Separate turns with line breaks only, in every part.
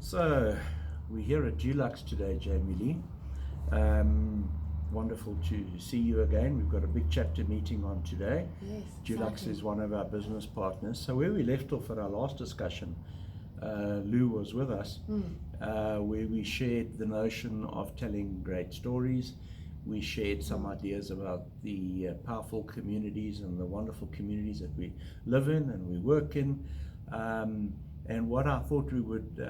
So we're here at Dulux today, Jamie Lee. Wonderful to see you again. We've got a big chapter meeting on today.
Yes,
Dulux
exciting.
is one of our business partners. So where we left off at our last discussion, Lou was with us, where we shared the notion of telling great stories. We shared some ideas about the powerful communities and the wonderful communities that we live in and we work in. And what I thought we would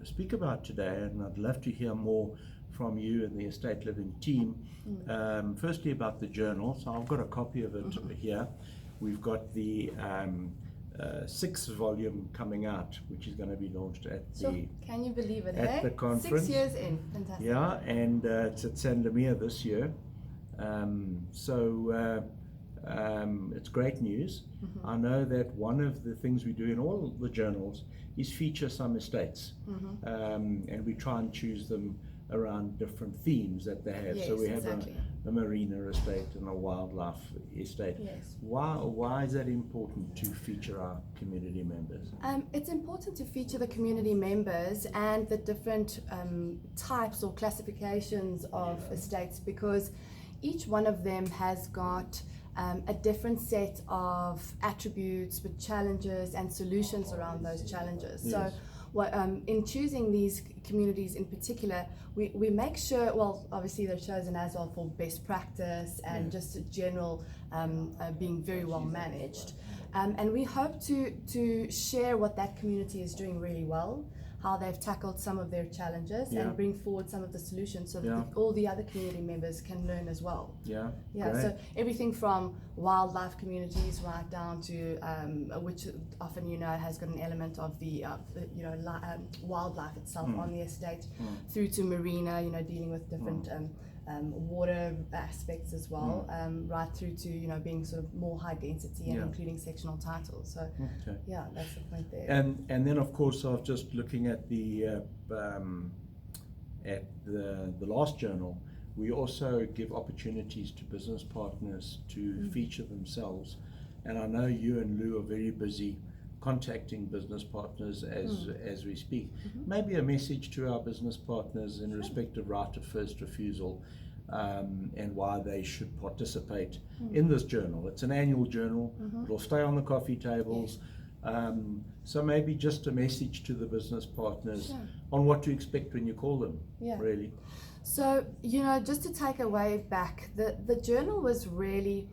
speak about today, and I'd love to hear more from you and the Estate Living team, firstly about the journal. So I've got a copy of it here. We've got the 6th volume coming out, which is going to be launched at the
Can you believe it?
at the conference.
6 years in, fantastic.
Yeah, and it's at Sandomir this year. It's great news. I know that one of the things we do in all the journals is feature some estates, and we try and choose them around different themes that they have.
Yes,
so we have
exactly.
a marina estate and a wildlife estate.
Yes.
Why is that important to feature our community members?
It's important to feature the community members and the different types or classifications of estates, because each one of them has got a different set of attributes with challenges and solutions around those challenges.
Yes.
So in choosing these communities in particular, we make sure, well, obviously they're chosen as well for best practice and just a general being very well managed. And we hope to share what that community is doing really well, how they've tackled some of their challenges, and bring forward some of the solutions so that all the other community members can learn as well.
Yeah.
So everything from wildlife communities right down to which often has got an element of the wildlife itself on the estate, through to marina, dealing with different water aspects as well, right through to being sort of more high density and including sectional titles. So that's the point there.
And then of course, I was just looking at the last journal. We also give opportunities to business partners to feature themselves, and I know you and Lou are very busy contacting business partners as we speak. Maybe a message to our business partners in respect of right of first refusal, and why they should participate in this journal. It's an annual journal. It'll stay on the coffee tables. So maybe just a message to the business partners on what to expect when you call them, really.
So, just to take a wave back, the journal was really,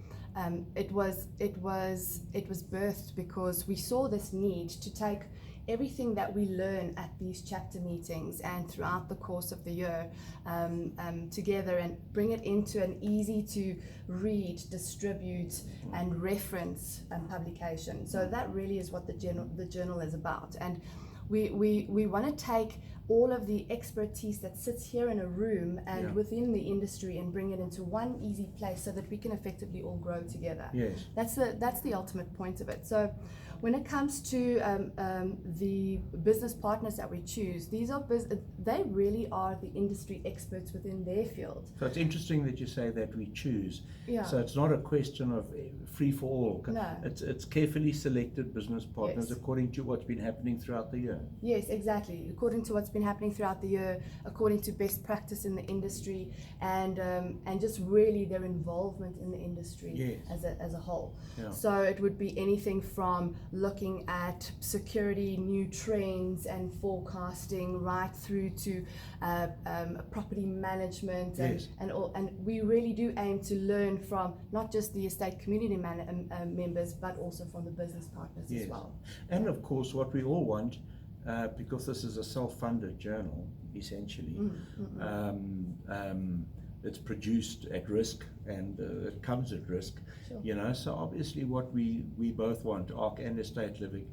it was birthed because we saw this need to take everything that we learn at these chapter meetings and throughout the course of the year together and bring it into an easy to read, distribute and reference publication. So that really is what the journal is about. And we want to take all of the expertise that sits here in a room and within the industry and bring it into one easy place so that we can effectively all grow together.
Yes.
That's the ultimate point of it. So when it comes to the business partners that we choose, they really are the industry experts within their field.
So it's interesting that you say that we choose.
Yeah.
So it's not a question of free for all.
No.
It's carefully selected business partners according to what's been happening throughout the year.
Yes, exactly. According to what's been happening throughout the year, according to best practice in the industry, and just really their involvement in the industry as a whole.
Yeah.
So it would be anything from looking at security, new trends and forecasting, right through to property management, and we really do aim to learn from not just the estate community members, but also from the business partners as well.
And of course, what we all want, because this is a self-funded journal, essentially, it's produced at risk and it comes at risk.
Sure.
So obviously what we both want, ARC and Estate Living,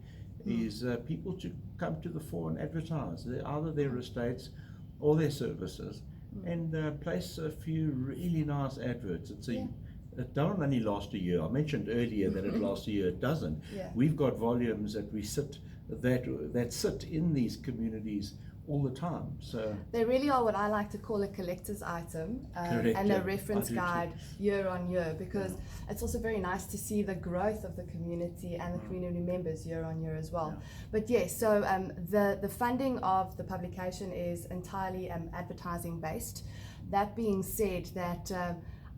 is people to come to the fore and advertise either their estates or their services, and place a few really nice adverts. It don't only last a year. I mentioned earlier that it lasts a year. It doesn't. We've got volumes that sit in these communities all the time. So
they really are what I like to call a collector's item,
Correct,
and
yeah.
a reference
I do too.
guide year on year, because it's also very nice to see the growth of the community and the community members year on year as well.
Yeah.
But yes, so the funding of the publication is entirely advertising based. That being said,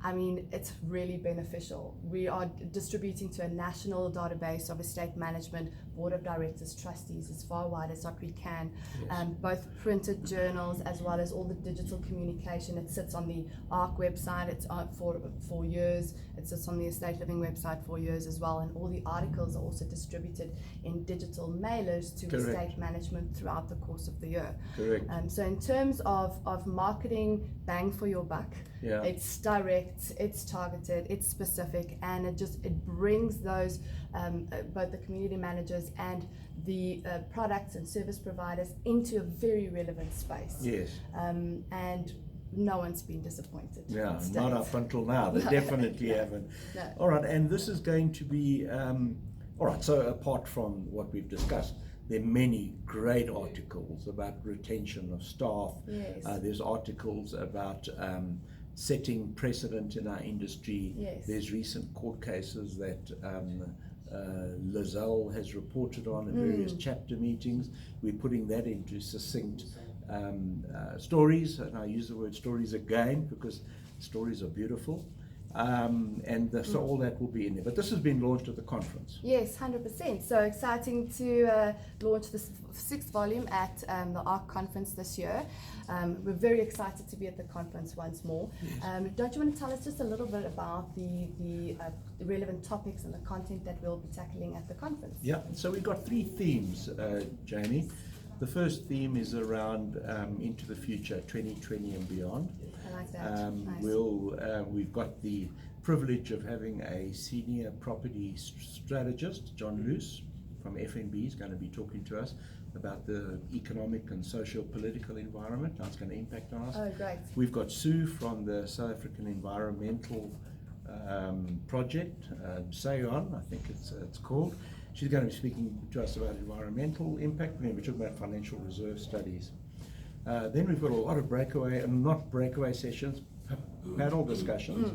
I mean, it's really beneficial. We are distributing to a national database of estate management, board of directors, trustees, as far wide as what we can.
Yes.
Both printed journals as well as all the digital communication. It sits on the ARC website. It's on for years. It sits on the Estate Living website for years as well. And all the articles are also distributed in digital mailers to
Correct.
estate management throughout the course of the year.
Correct.
So in terms of marketing, bang for your buck.
Yeah.
It's direct, it's targeted, it's specific, and it brings those both the community managers and the products and service providers into a very relevant space.
Yes.
And no one's been disappointed.
Yeah,
It's
not
done.
up until now. They definitely haven't.
No.
All right, and this is going to be, all right, so apart from what we've discussed, there are many great articles about retention of staff.
Yes.
There's articles about setting precedent in our industry.
Yes.
There's recent court cases that Lizelle has reported on in various chapter meetings. We're putting that into succinct stories, and I use the word stories again because stories are beautiful. So all that will be in there. But this has been launched at the conference.
Yes, 100%. So exciting to launch this 6th volume at the ARC conference this year. We're very excited to be at the conference once more.
Yes.
Don't you want to tell us just a little bit about the relevant topics and the content that we'll be tackling at the conference?
Yeah, so we've got 3 themes, Jamie. The first theme is around into the future, 2020 and beyond.
I like that. Nice.
We've got the privilege of having a senior property strategist, John Luce from FNB, is going to be talking to us about the economic and socio-political environment, how it's going to impact on us.
Oh, great.
We've got Sue from the South African Environmental Project, SAON, I think it's called. She's going to be speaking to us about environmental impact. We're going to be talking about financial reserve studies. Then we've got a lot of not breakaway sessions, panel discussions,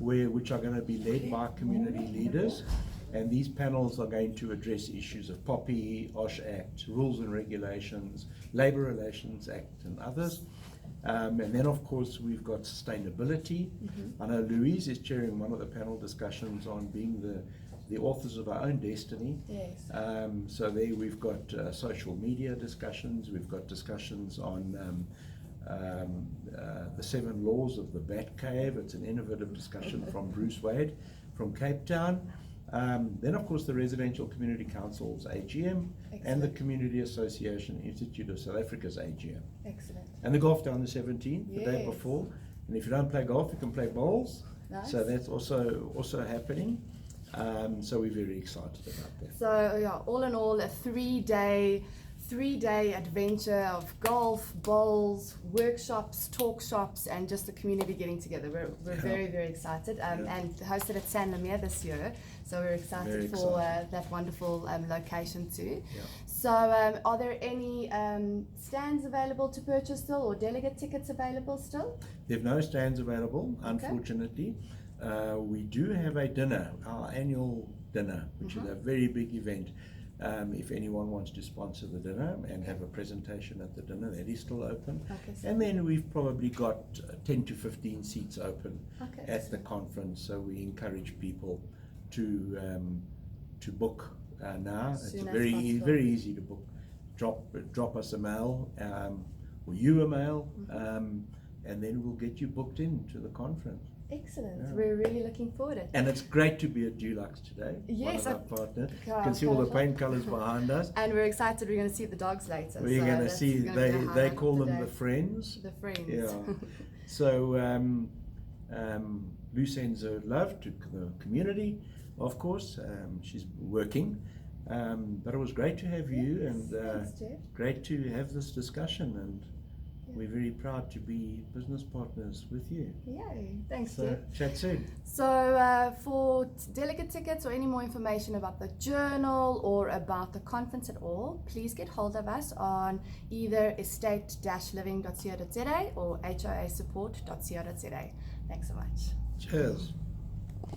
which are going to be led by community leaders. And these panels are going to address issues of POPI, OSH Act, Rules and Regulations, Labour Relations Act, and others. And then, of course, we've got sustainability. I know Louise is chairing one of the panel discussions on being the authors of our own destiny.
Yes.
So there we've got social media discussions. We've got discussions on the 7 laws of the Bat Cave. It's an innovative discussion from Bruce Wade from Cape Town. Then, of course, the Residential Community Council's AGM and the Community Association Institute of South Africa's AGM.
Excellent.
And the golf day on the 17th, the day
Yes.
before. And if you don't play golf, you can play bowls.
Nice.
So that's also happening. So we're very excited about that.
So yeah, all in all, a three-day adventure of golf, bowls, workshops, talk shops, and just the community getting together. We're very, very excited, and hosted at San Lemire this year. So we're excited for that wonderful location too.
Yeah.
So are there any stands available to purchase still, or delegate tickets available still?
There are no stands available, unfortunately. We do have a dinner, our annual dinner, which is a very big event. If anyone wants to sponsor the dinner and have a presentation at the dinner, that is still open. And then we've probably got 10 to 15 seats open at the conference, so we encourage people to book now. It's very easy to book. Drop us a mail, or you a mail, and then we'll get you booked in to the conference.
Excellent. Yeah. We're really looking forward to it.
And it's great to be at Dulux today.
Yes.
One of our partners. You can see all the paint colours behind us.
And we're excited. We're going to see the dogs later.
We're going to see, they call them the friends.
The friends.
Yeah. So Lou sends her love to the community, of course. She's working. But it was great to have you, and
thanks,
great to have this discussion. And we're very proud to be business partners with you.
Yay, thanks,
So,
Jeff.
chat soon.
So for delegate tickets or any more information about the journal or about the conference at all, please get hold of us on either estate-living.co.za or hoasupport.co.za. Thanks so much.
Cheers.